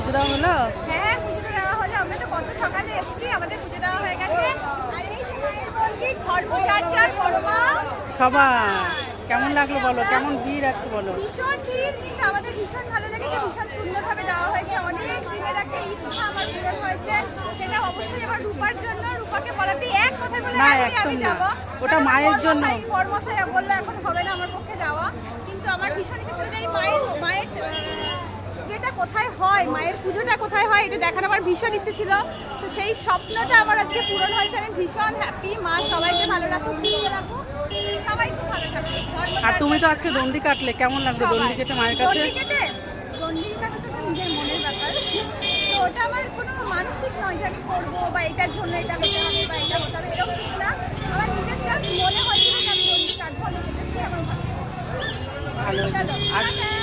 পুজো দেওয়া হলো? হ্যাঁ, পুজো দেওয়া হলো। আমরা তো কত সকালে এসেছি, আমাদের পুজো দেওয়া হয়ে গেছে। আর এই যে মায়ের মন্দির, ধর্মযাত্রার পরমা সবাই কেমন লাগলো বলো, কেমন ভিড় আজকে বলো? ভীষণ ভিড়, কিন্তু আমাদের ভীষণ ভালো লেগেছে, ভীষণ সুন্দরভাবে দেওয়া হয়েছে। অনেক দিনের একটা ইচ্ছা আমার পূরণ হয়েছে, সেটা অবশ্যই আমার রূপার জন্য। রূপাকে বলাতে এক কথায় বলে না, আমি একদম না। যাবো। ওটা মায়ের জন্য। বড়মশাই বললো এখন হবে না আমার পক্ষে যাওয়া, কিন্তু আমার ভীষণ ইচ্ছে ছিল যে এই মায়ের এটা কোথায় হয়, মায়ের পুজোটা কোথায় হয় এটা দেখার আমার ভীষণ ইচ্ছে ছিল। তো সেই স্বপ্নটা আমার আজকে পূরণ হয়েছে। আমি ভীষণ হ্যাপি। মা সবাইকে ভালো রাখুক, সুস্থ রাখুক, সবাই খুব ভালো থাকুক। আর তুমি তো আজকে দণ্ডি কাটলে, কেমন লাগলো দণ্ডি কেটে মায়ের কাছে? দণ্ডি কাটা তো নিজের মনের ব্যাপার। তো ওটা আমার কোনো মানসিক নয় যে আমি করবো বা এটার জন্য এটা হতে হবে বা এটা হতে হবে, এরকম কিছু না। আমার নিজের জাস্ট মনে হয়েছিল যে আমি দণ্ডি কাটবো, আমি কেটেছি, আমার ভালো। ভালো। চলো, আর টাটা।